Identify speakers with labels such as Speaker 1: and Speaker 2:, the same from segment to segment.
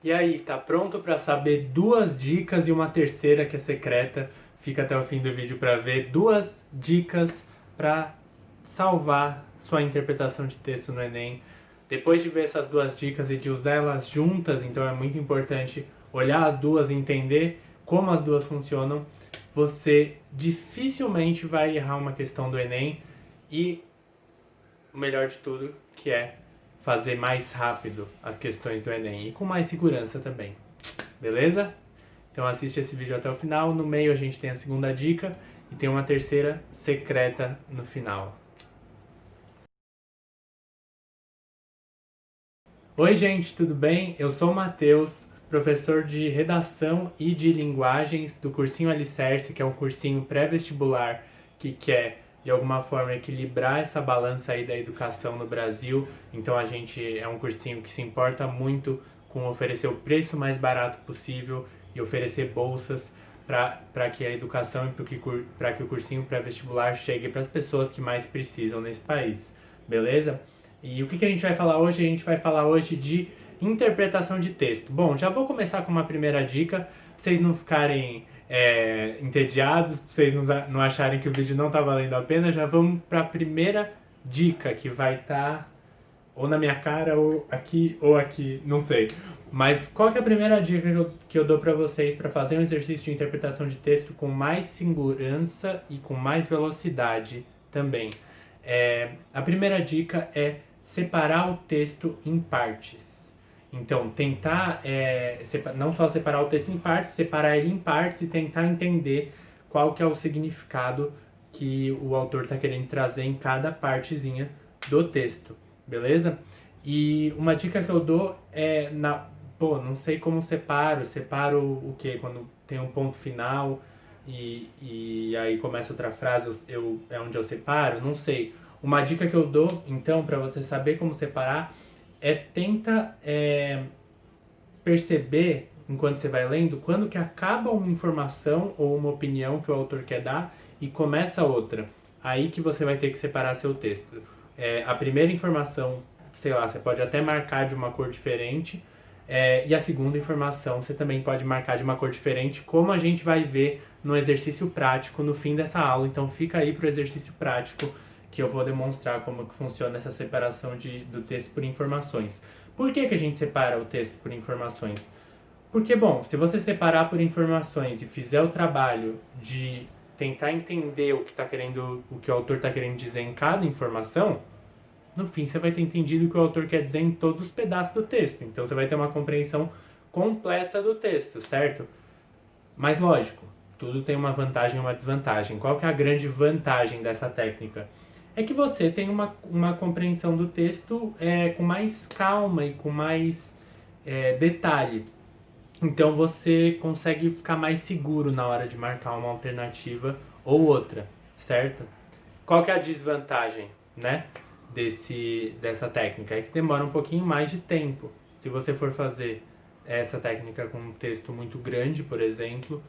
Speaker 1: E aí, tá pronto para saber duas dicas e uma terceira que é secreta? Fica até o fim do vídeo para ver duas dicas para salvar sua interpretação de texto no Enem. Depois de ver essas duas dicas e de usar elas juntas, então é muito importante olhar as duas e entender como as duas funcionam, você dificilmente vai errar uma questão do Enem e o melhor de tudo, que é fazer mais rápido as questões do Enem e com mais segurança também. Beleza? Então assiste esse vídeo até o final. No meio a gente tem a segunda dica e tem uma terceira secreta no final. Oi gente, tudo bem? Eu sou o Matheus, professor de redação e de linguagens do cursinho Alicerce, que é um cursinho pré-vestibular que quer de alguma forma equilibrar essa balança aí da educação no Brasil. Então a gente é um cursinho que se importa muito com oferecer o preço mais barato possível e oferecer bolsas para que a educação e para que o cursinho pré-vestibular chegue para as pessoas que mais precisam nesse país. Beleza? E o que a gente vai falar hoje? A gente vai falar hoje de interpretação de texto. Bom, já vou começar com uma primeira dica, pra vocês não ficarem entediados, pra vocês não acharem que o vídeo não tá valendo a pena. Já vamos para a primeira dica, que vai estar ou na minha cara, ou aqui, não sei. Mas qual que é a primeira dica que eu dou para vocês para fazer um exercício de interpretação de texto com mais segurança e com mais velocidade também? A primeira dica é separar o texto em partes. Então, tentar não só separar o texto em partes, separar ele em partes e tentar entender qual que é o significado que o autor está querendo trazer em cada partezinha do texto, beleza? E uma dica que eu dou é, não sei como separo o que? Quando tem um ponto final e aí começa outra frase, é onde eu separo, não sei. Uma dica que eu dou, então, para você saber como separar, tenta perceber, enquanto você vai lendo, quando que acaba uma informação ou uma opinião que o autor quer dar e começa outra. Aí que você vai ter que separar seu texto. A primeira informação, sei lá, você pode até marcar de uma cor diferente, e a segunda informação você também pode marcar de uma cor diferente, como a gente vai ver no exercício prático no fim dessa aula. Então fica aí para o exercício prático que eu vou demonstrar como que funciona essa separação do texto por informações. Por que a gente separa o texto por informações? Porque, bom, se você separar por informações e fizer o trabalho de tentar entender o que o autor está querendo dizer em cada informação, no fim você vai ter entendido o que o autor quer dizer em todos os pedaços do texto. Então você vai ter uma compreensão completa do texto, certo? Mas lógico, tudo tem uma vantagem e uma desvantagem. Qual que é a grande vantagem dessa técnica? É que você tem uma compreensão do texto com mais calma e com mais detalhe. Então você consegue ficar mais seguro na hora de marcar uma alternativa ou outra, certo? Qual que é a desvantagem, né, dessa técnica? É que demora um pouquinho mais de tempo. Se você for fazer essa técnica com um texto muito grande, por exemplo,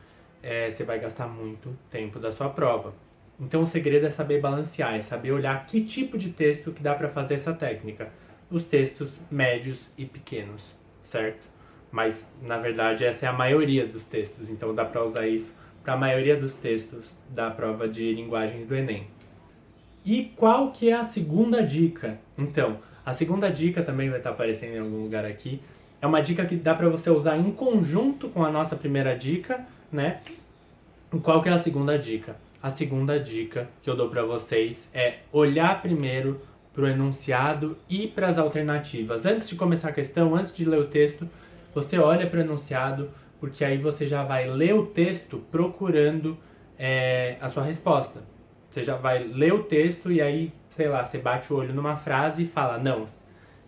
Speaker 1: você vai gastar muito tempo da sua prova. Então o segredo é saber balancear, é saber olhar que tipo de texto que dá para fazer essa técnica. Os textos médios e pequenos, certo? Mas na verdade essa é a maioria dos textos, então dá para usar isso para a maioria dos textos da prova de linguagens do Enem. E qual que é a segunda dica? Então, a segunda dica também vai estar aparecendo em algum lugar aqui. É uma dica que dá para você usar em conjunto com a nossa primeira dica, né? Qual que é a segunda dica? A segunda dica que eu dou para vocês é olhar primeiro para o enunciado e para as alternativas. Antes de começar a questão, antes de ler o texto, você olha para o enunciado, porque aí você já vai ler o texto procurando a sua resposta. Você já vai ler o texto e aí, sei lá, você bate o olho numa frase e fala, não,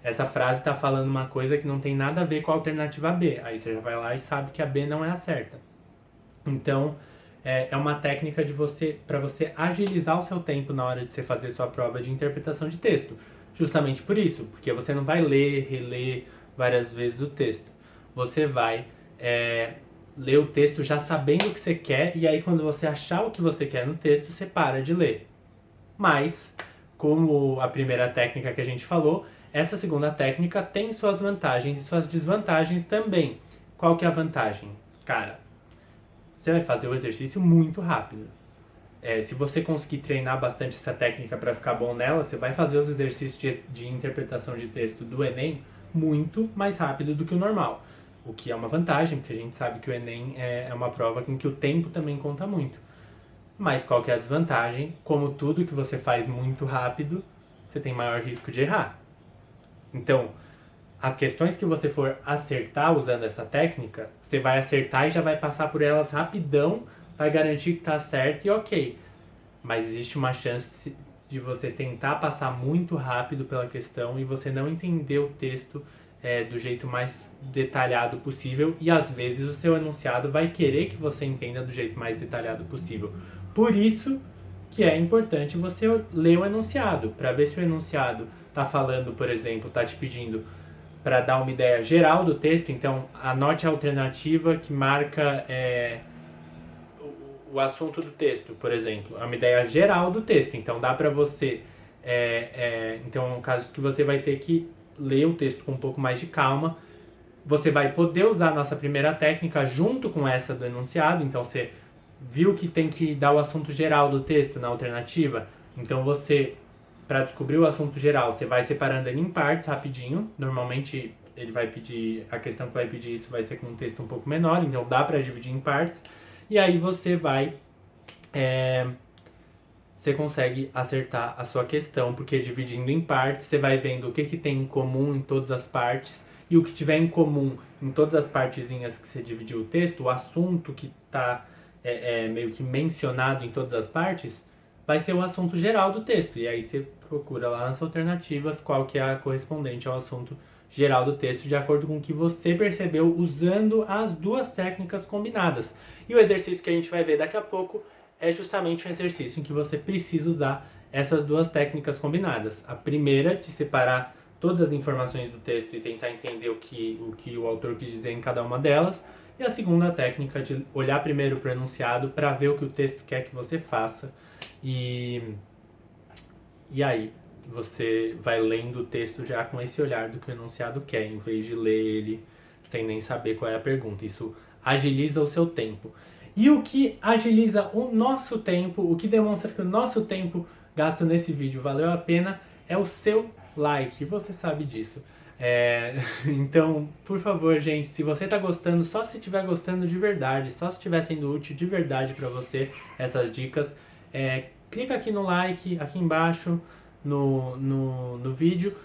Speaker 1: essa frase está falando uma coisa que não tem nada a ver com a alternativa B. Aí você já vai lá e sabe que a B não é a certa. Então, é uma técnica para você agilizar o seu tempo na hora de você fazer sua prova de interpretação de texto. Justamente por isso, porque você não vai ler, reler várias vezes o texto. Você vai ler o texto já sabendo o que você quer, e aí quando você achar o que você quer no texto, você para de ler. Mas, como a primeira técnica que a gente falou, Essa segunda técnica tem suas vantagens e suas desvantagens também. Qual que é a vantagem? Cara, você vai fazer o exercício muito rápido. Se você conseguir treinar bastante essa técnica para ficar bom nela, você vai fazer os exercícios de interpretação de texto do Enem muito mais rápido do que o normal. O que é uma vantagem, porque a gente sabe que o Enem é uma prova em que o tempo também conta muito. Mas qual que é a desvantagem? Como tudo que você faz muito rápido, você tem maior risco de errar. Então, as questões que você for acertar usando essa técnica, você vai acertar e já vai passar por elas rapidão, vai garantir que está certo e ok. Mas existe uma chance de você tentar passar muito rápido pela questão e você não entender o texto do jeito mais detalhado possível, e às vezes o seu enunciado vai querer que você entenda do jeito mais detalhado possível. Por isso que é importante você ler o enunciado, para ver se o enunciado está falando, por exemplo, está te pedindo para dar uma ideia geral do texto. Então anote a alternativa que marca o assunto do texto, por exemplo. É uma ideia geral do texto, então dá para você... então é um caso que você vai ter que ler o texto com um pouco mais de calma. Você vai poder usar a nossa primeira técnica junto com essa do enunciado. Então você viu que tem que dar o assunto geral do texto na alternativa. Então você, para descobrir o assunto geral, você vai separando ele em partes rapidinho. Normalmente ele vai pedir, a questão que vai pedir isso vai ser com um texto um pouco menor, então dá para dividir em partes. E aí você vai... você consegue acertar a sua questão, porque dividindo em partes, você vai vendo o que tem em comum em todas as partes, e o que tiver em comum em todas as partezinhas que você dividiu o texto, o assunto que está meio que mencionado em todas as partes, vai ser o assunto geral do texto. E aí você procura lá nas alternativas qual que é a correspondente ao assunto geral do texto, de acordo com o que você percebeu usando as duas técnicas combinadas. E o exercício que a gente vai ver daqui a pouco é justamente um exercício em que você precisa usar essas duas técnicas combinadas. A primeira, de separar todas as informações do texto e tentar entender o que o autor quis dizer em cada uma delas. E a segunda técnica, de olhar primeiro para o enunciado para ver o que o texto quer que você faça. E aí você vai lendo o texto já com esse olhar do que o enunciado quer, em vez de ler ele sem nem saber qual é a pergunta. Isso agiliza o seu tempo. E o que agiliza o nosso tempo, o que demonstra que o nosso tempo gasto nesse vídeo valeu a pena, é o seu like. Você sabe disso. Então, por favor, gente, se você tá gostando, só se estiver gostando de verdade, só se estiver sendo útil de verdade para você essas dicas, clica aqui no like, aqui embaixo no vídeo.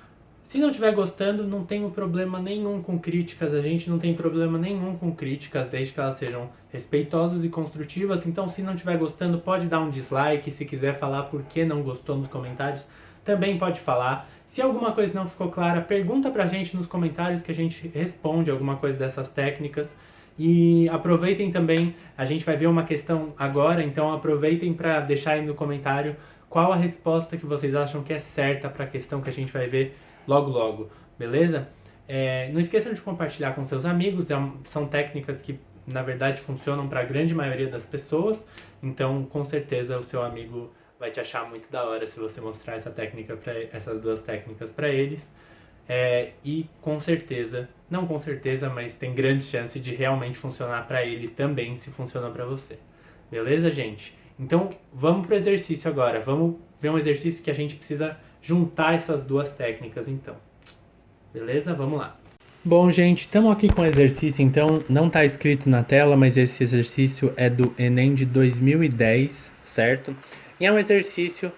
Speaker 1: Se não estiver gostando, não tenho problema nenhum com críticas. A gente não tem problema nenhum com críticas, desde que elas sejam respeitosas e construtivas. Então, se não estiver gostando, pode dar um dislike. Se quiser falar por que não gostou nos comentários, também pode falar. Se alguma coisa não ficou clara, pergunta pra gente nos comentários que a gente responde alguma coisa dessas técnicas. E aproveitem também, a gente vai ver uma questão agora, então aproveitem para deixar aí no comentário qual a resposta que vocês acham que é certa para a questão que a gente vai ver logo logo, beleza? Não esqueçam de compartilhar com seus amigos, são técnicas que na verdade funcionam para a grande maioria das pessoas, então com certeza o seu amigo vai te achar muito da hora se você mostrar essas duas técnicas para eles. E com certeza, não com certeza, mas tem grande chance de realmente funcionar para ele também, se funciona para você. Beleza, gente? Então vamos pro exercício agora. Vamos ver um exercício que a gente precisa juntar essas duas técnicas, então. Beleza? Vamos lá. Bom, gente, estamos aqui com o exercício, então não está escrito na tela, mas esse exercício é do Enem de 2010, certo? E é um exercício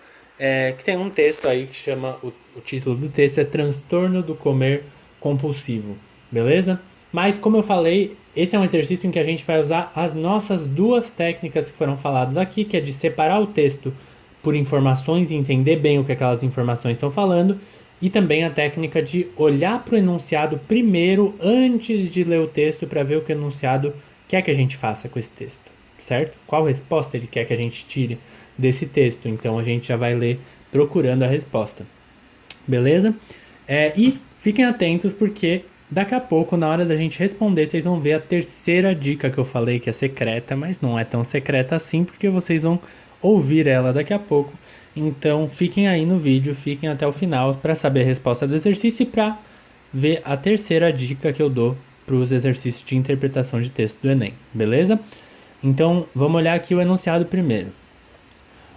Speaker 1: que tem um texto aí que chama, o título do texto é Transtorno do Comer Compulsivo, beleza? Mas como eu falei, esse é um exercício em que a gente vai usar as nossas duas técnicas que foram faladas aqui, que é de separar o texto por informações e entender bem o que aquelas informações estão falando, e também a técnica de olhar para o enunciado primeiro, antes de ler o texto, para ver o que o enunciado quer que a gente faça com esse texto, certo? Qual resposta ele quer que a gente tire desse texto. Então a gente já vai ler procurando a resposta, beleza? E fiquem atentos, porque daqui a pouco, na hora da gente responder, vocês vão ver a terceira dica que eu falei que é secreta, mas não é tão secreta assim, porque vocês vão ouvir ela daqui a pouco. Então fiquem aí no vídeo, fiquem até o final para saber a resposta do exercício e para ver a terceira dica que eu dou para os exercícios de interpretação de texto do Enem, beleza? Então vamos olhar aqui o enunciado primeiro.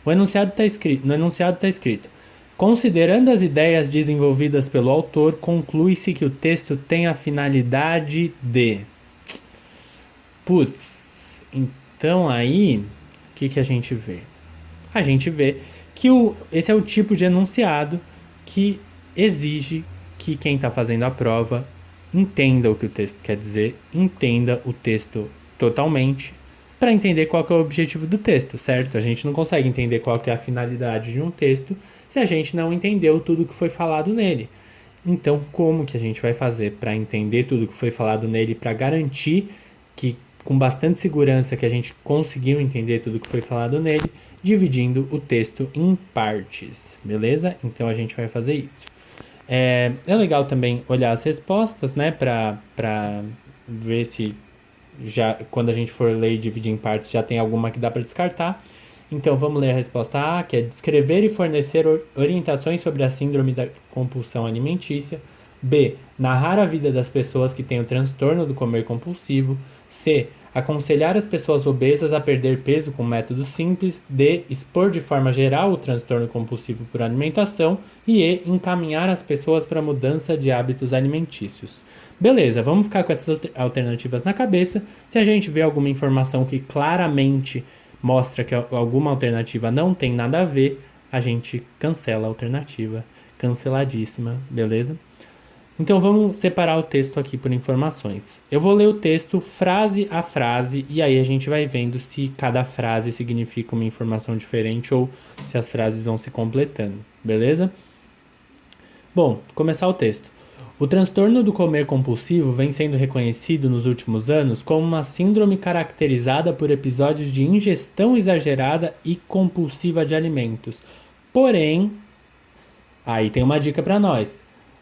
Speaker 1: No enunciado está escrito: considerando as ideias desenvolvidas pelo autor, conclui-se que o texto tem a finalidade de... Putz, então aí, o que a gente vê? A gente vê que esse é o tipo de enunciado que exige que quem está fazendo a prova entenda o que o texto quer dizer, entenda o texto totalmente, para entender qual que é o objetivo do texto, certo? A gente não consegue entender qual que é a finalidade de um texto se a gente não entendeu tudo que foi falado nele. Então, como que a gente vai fazer para entender tudo que foi falado nele, para garantir que, com bastante segurança, que a gente conseguiu entender tudo que foi falado nele, dividindo o texto em partes, beleza? Então a gente vai fazer isso. É legal também olhar as respostas, né, para ver se já, quando a gente for ler e dividir em partes, já tem alguma que dá para descartar. Então vamos ler a resposta A, que é descrever e fornecer orientações sobre a síndrome da compulsão alimentícia. B, narrar a vida das pessoas que têm o transtorno do comer compulsivo. C, aconselhar as pessoas obesas a perder peso com métodos simples. D, expor de forma geral o transtorno compulsivo por alimentação. E E, encaminhar as pessoas para a mudança de hábitos alimentícios. Beleza, vamos ficar com essas alternativas na cabeça. Se a gente vê alguma informação que claramente mostra que alguma alternativa não tem nada a ver, a gente cancela a alternativa. Canceladíssima, beleza? Então vamos separar o texto aqui por informações. Eu vou ler o texto frase a frase e aí a gente vai vendo se cada frase significa uma informação diferente ou se as frases vão se completando, beleza? Bom, começar o texto. O transtorno do comer compulsivo vem sendo reconhecido nos últimos anos como uma síndrome caracterizada por episódios de ingestão exagerada e compulsiva de alimentos. Porém, aí tem uma dica para nós.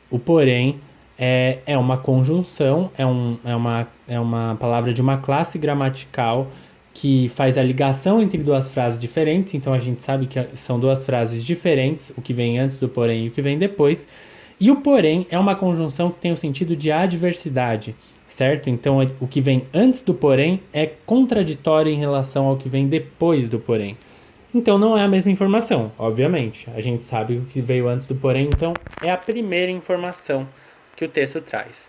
Speaker 1: O porém é uma conjunção, é uma palavra de uma classe gramatical que faz a ligação entre duas frases diferentes. Então a gente sabe que são duas frases diferentes, o que vem antes do porém e o que vem depois. E o porém é uma conjunção que tem o sentido de adversidade, certo? Então o que vem antes do porém é contraditório em relação ao que vem depois do porém. Então não é a mesma informação, obviamente. A gente sabe o que veio antes do porém, então é a primeira informação que o texto traz.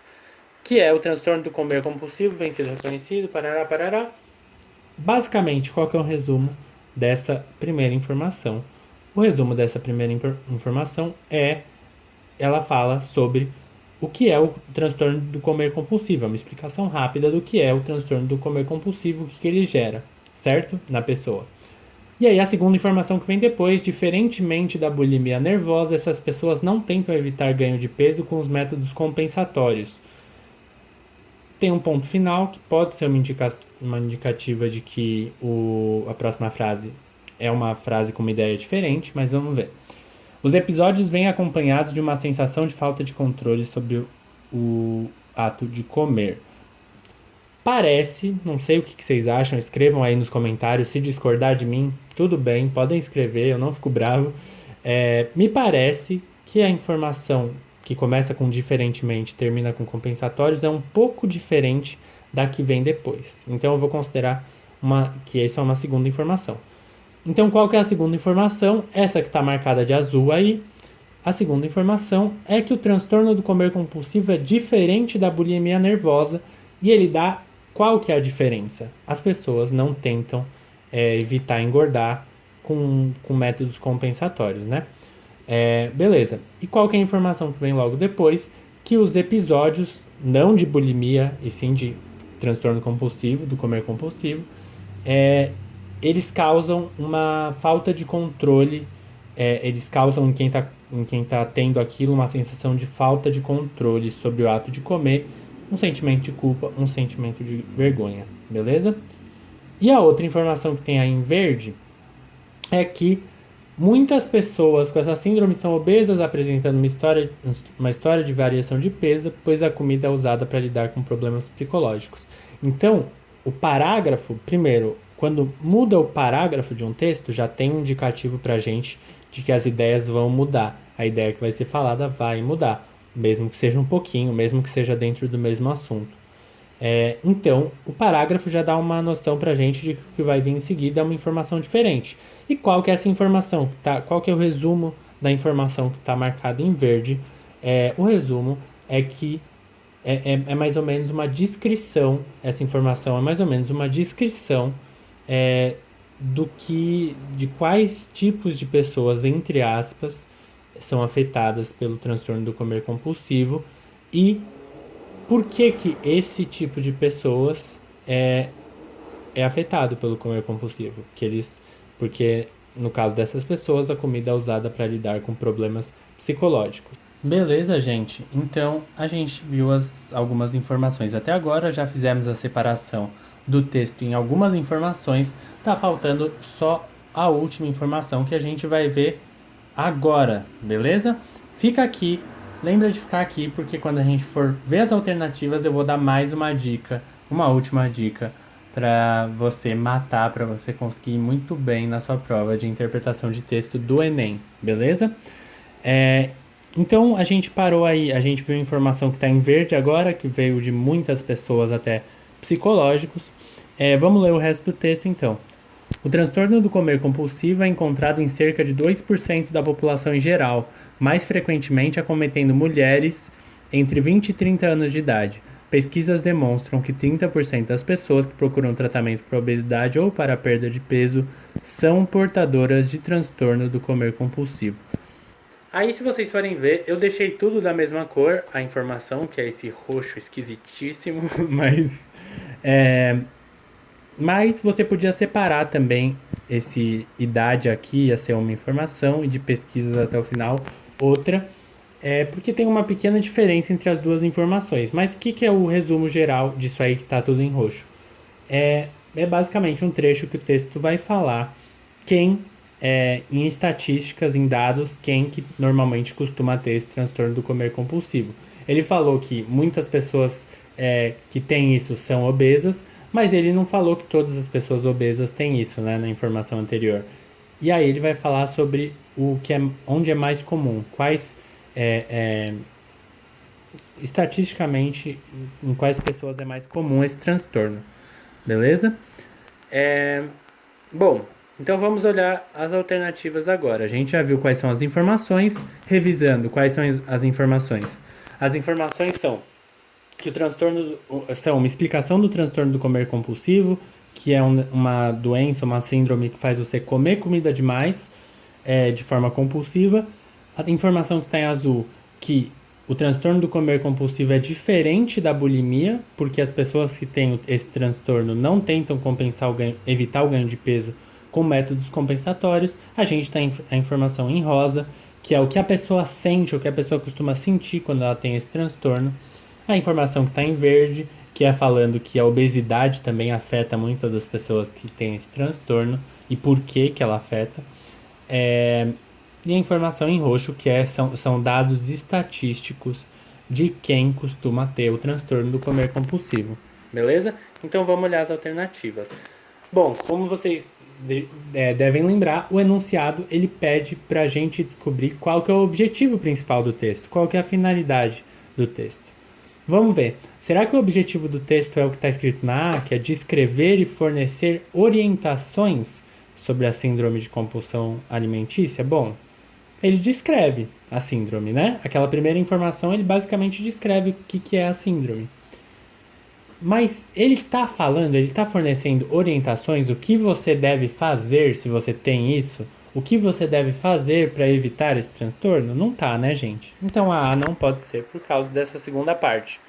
Speaker 1: Que é o transtorno do comer compulsivo, vem sendo reconhecido, parará, parará. Basicamente, qual que é o resumo dessa primeira informação? O resumo dessa primeira informação ela fala sobre o que é o transtorno do comer compulsivo. É uma explicação rápida do que é o transtorno do comer compulsivo, o que ele gera, certo? Na pessoa. E aí a segunda informação que vem depois: diferentemente da bulimia nervosa, essas pessoas não tentam evitar ganho de peso com os métodos compensatórios. Tem um ponto final que pode ser uma indicativa de que a próxima frase é uma frase com uma ideia diferente, mas vamos ver. Os episódios vêm acompanhados de uma sensação de falta de controle sobre o ato de comer. Parece, não sei o que vocês acham, escrevam aí nos comentários. Se discordar de mim, tudo bem, podem escrever, eu não fico bravo. Me parece que a informação que começa com diferentemente e termina com compensatórios é um pouco diferente da que vem depois. Então eu vou considerar que isso é uma segunda informação. Então, qual que é a segunda informação? Essa que está marcada de azul aí. A segunda informação é que o transtorno do comer compulsivo é diferente da bulimia nervosa e ele dá qual que é a diferença? As pessoas não tentam evitar engordar com métodos compensatórios, né? Beleza. E qual que é a informação que vem logo depois? Que os episódios, não de bulimia, e sim de transtorno compulsivo, do comer compulsivo, eles causam uma falta de controle, eles causam em quem tá tendo aquilo uma sensação de falta de controle sobre o ato de comer, um sentimento de culpa, um sentimento de vergonha, beleza? E a outra informação que tem aí em verde é que muitas pessoas com essa síndrome são obesas, apresentando uma história de variação de peso, pois a comida é usada para lidar com problemas psicológicos. Então, o parágrafo, primeiro, quando muda o parágrafo de um texto, já tem um indicativo para a gente de que as ideias vão mudar. A ideia que vai ser falada vai mudar, mesmo que seja um pouquinho, mesmo que seja dentro do mesmo assunto. Então, o parágrafo já dá uma noção pra gente de que o que vai vir em seguida é uma informação diferente. E qual que é essa informação? Qual que é o resumo da informação que está marcada em verde? O resumo é que é mais ou menos uma descrição, essa informação é mais ou menos uma descrição é, de quais tipos de pessoas, entre aspas, são afetadas pelo transtorno do comer compulsivo e por que que esse tipo de pessoas é afetado pelo comer compulsivo. Porque no caso dessas pessoas, a comida é usada para lidar com problemas psicológicos. Beleza, gente? Então a gente viu algumas informações até agora, já fizemos a separação do texto em algumas informações, tá faltando só a última informação que a gente vai ver agora, beleza? Fica aqui, lembra de ficar aqui, porque quando a gente for ver as alternativas, eu vou dar mais uma dica, uma última dica, para você matar, para você conseguir ir muito bem na sua prova de interpretação de texto do Enem, beleza? Então a gente parou aí, a gente viu a informação que está em verde agora, que veio de muitas pessoas até psicológicos. Vamos ler o resto do texto então. O transtorno do comer compulsivo é encontrado em cerca de 2% da população em geral, mais frequentemente acometendo mulheres entre 20 e 30 anos de idade. Pesquisas demonstram que 30% das pessoas que procuram tratamento para obesidade ou para a perda de peso são portadoras de transtorno do comer compulsivo. Aí, se vocês forem ver, eu deixei tudo da mesma cor, a informação, que é esse roxo esquisitíssimo, mas você podia separar também esse idade aqui, ia ser uma informação, e de pesquisas até o final, outra, porque tem uma pequena diferença entre as duas informações. Mas o que é o resumo geral disso aí que está tudo em roxo? É basicamente um trecho que o texto vai falar em estatísticas, em dados, quem que normalmente costuma ter esse transtorno do comer compulsivo. Ele falou que muitas pessoas que têm isso são obesas, mas ele não falou que todas as pessoas obesas têm isso, né, na informação anterior. E aí ele vai falar sobre onde é mais comum, estatisticamente, em quais pessoas é mais comum esse transtorno. Beleza? Bom, então vamos olhar as alternativas agora. A gente já viu quais são as informações, revisando quais são as informações. As informações são que são uma explicação do transtorno do comer compulsivo, que é uma doença, uma síndrome que faz você comer comida demais, de forma compulsiva. A informação que está em azul, que o transtorno do comer compulsivo é diferente da bulimia, porque as pessoas que têm esse transtorno não tentam compensar evitar o ganho de peso com métodos compensatórios. A gente tem a informação em rosa, que é o que a pessoa sente, o que a pessoa costuma sentir quando ela tem esse transtorno. A informação que está em verde, que é falando que a obesidade também afeta muitas das pessoas que têm esse transtorno e por que ela afeta. E a informação em roxo, que são dados estatísticos de quem costuma ter o transtorno do comer compulsivo. Beleza? Então vamos olhar as alternativas. Bom, como vocês devem lembrar, o enunciado ele pede para a gente descobrir qual que é o objetivo principal do texto, qual que é a finalidade do texto. Vamos ver. Será que o objetivo do texto é o que está escrito na A, que é descrever e fornecer orientações sobre a síndrome de compulsão alimentícia? Bom, ele descreve a síndrome, né? Aquela primeira informação, ele basicamente descreve o que é a síndrome. Mas ele está fornecendo orientações, o que você deve fazer se você tem isso? O que você deve fazer para evitar esse transtorno? Não tá, né, gente? Então a A não pode ser por causa dessa segunda parte.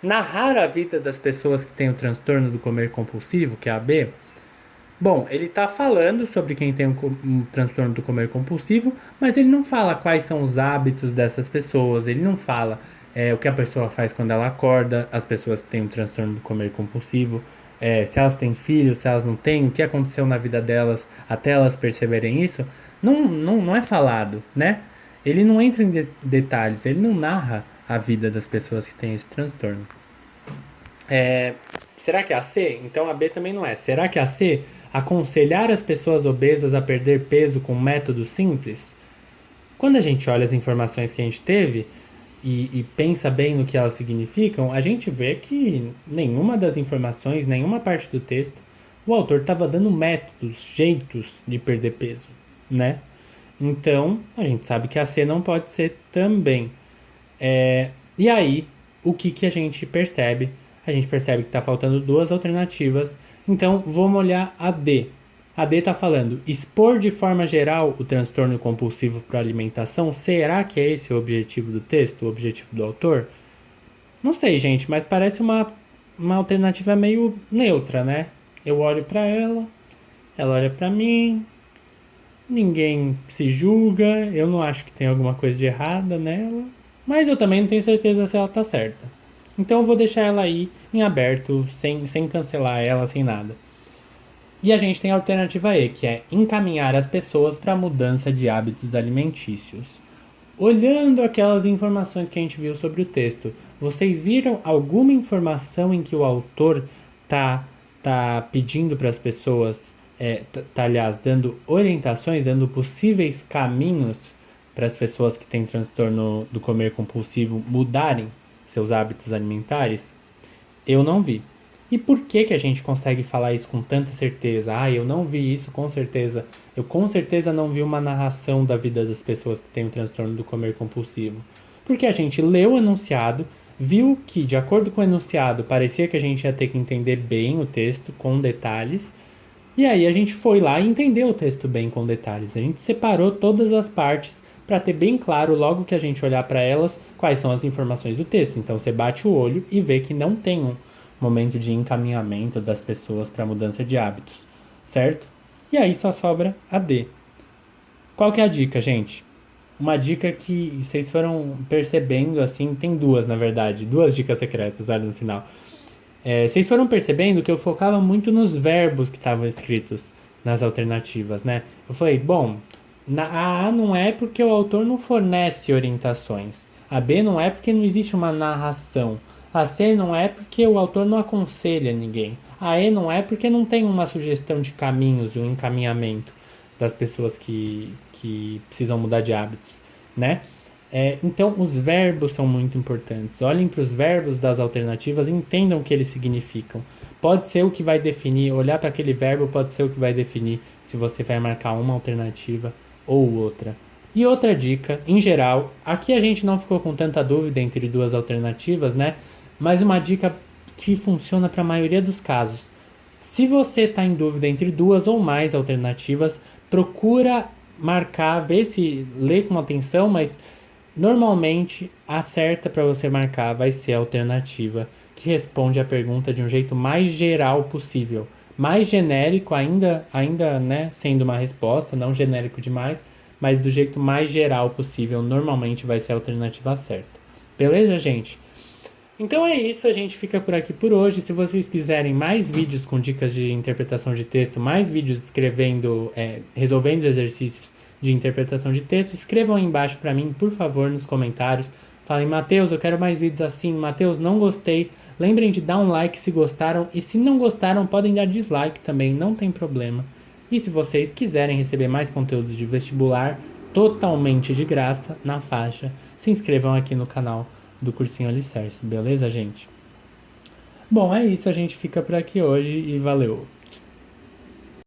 Speaker 1: Narrar a vida das pessoas que têm o transtorno do comer compulsivo, que é a B. Bom, ele está falando sobre quem tem um transtorno do comer compulsivo, mas ele não fala quais são os hábitos dessas pessoas, ele não fala o que a pessoa faz quando ela acorda, as pessoas que têm um transtorno do comer compulsivo, se elas têm filhos, se elas não têm, o que aconteceu na vida delas até elas perceberem isso, não é falado, né? Ele não entra em detalhes, ele não narra a vida das pessoas que têm esse transtorno. Será que é a C? Então a B também não é. Será que é a C? aconselhar as pessoas obesas a perder peso com métodos simples? Quando a gente olha as informações que a gente teve e pensa bem no que elas significam, a gente vê que nenhuma das informações, nenhuma parte do texto, o autor estava dando métodos, jeitos de perder peso, né? Então, a gente sabe que a C não pode ser também. E aí, o que a gente percebe? A gente percebe que está faltando duas alternativas. Então, vamos olhar a D. A D está falando expor de forma geral o transtorno compulsivo por alimentação. Será que é esse o objetivo do texto, o objetivo do autor? Não sei, gente, mas parece uma alternativa meio neutra, né? Eu olho para ela, ela olha para mim, ninguém se julga, eu não acho que tem alguma coisa de errada nela, mas eu também não tenho certeza se ela tá certa. Então eu vou deixar ela aí em aberto, sem cancelar ela, sem nada. E a gente tem a alternativa E, que é encaminhar as pessoas para a mudança de hábitos alimentícios. Olhando aquelas informações que a gente viu sobre o texto, vocês viram alguma informação em que o autor tá pedindo para as pessoas, aliás, dando orientações, dando possíveis caminhos para as pessoas que têm transtorno do comer compulsivo mudarem seus hábitos alimentares? Eu não vi. E por que a gente consegue falar isso com tanta certeza? Ah, eu não vi isso com certeza. Eu com certeza não vi uma narração da vida das pessoas que têm o transtorno do comer compulsivo. Porque a gente leu o enunciado, viu que, de acordo com o enunciado, parecia que a gente ia ter que entender bem o texto, com detalhes. E aí a gente foi lá e entendeu o texto bem com detalhes. A gente separou todas as partes para ter bem claro, logo que a gente olhar para elas, quais são as informações do texto. Então você bate o olho e vê que não tem um momento de encaminhamento das pessoas para mudança de hábitos, certo? E aí só sobra a D. Qual que é a dica, gente? Uma dica que vocês foram percebendo, assim, tem duas, na verdade, duas dicas secretas ali no final. Vocês foram percebendo que eu focava muito nos verbos que estavam escritos nas alternativas, né? Eu falei, bom, a A não é porque o autor não fornece orientações. A B não é porque não existe uma narração. A C não é porque o autor não aconselha ninguém. A E não é porque não tem uma sugestão de caminhos e um encaminhamento das pessoas que precisam mudar de hábitos, né? Então, os verbos são muito importantes. Olhem para os verbos das alternativas e entendam o que eles significam. Pode ser o que vai definir, olhar para aquele verbo pode ser o que vai definir se você vai marcar uma alternativa ou outra. E outra dica, em geral, aqui a gente não ficou com tanta dúvida entre duas alternativas, né? Mas uma dica que funciona para a maioria dos casos. Se você está em dúvida entre duas ou mais alternativas, procura marcar, ver se lê com atenção, mas normalmente a certa para você marcar vai ser a alternativa que responde a pergunta de um jeito mais geral possível. Mais genérico ainda, né, sendo uma resposta, não genérico demais, mas do jeito mais geral possível, normalmente vai ser a alternativa certa. Beleza, gente? Então é isso, a gente fica por aqui por hoje. Se vocês quiserem mais vídeos com dicas de interpretação de texto, mais vídeos escrevendo, resolvendo exercícios de interpretação de texto, escrevam aí embaixo para mim, por favor, nos comentários. Falem, Matheus, eu quero mais vídeos assim. Matheus, não gostei. Lembrem de dar um like se gostaram. E se não gostaram, podem dar dislike também, não tem problema. E se vocês quiserem receber mais conteúdos de vestibular, totalmente de graça, na faixa, se inscrevam aqui no canal do Cursinho Alicerce, beleza, gente? Bom, é isso, a gente fica por aqui hoje e valeu!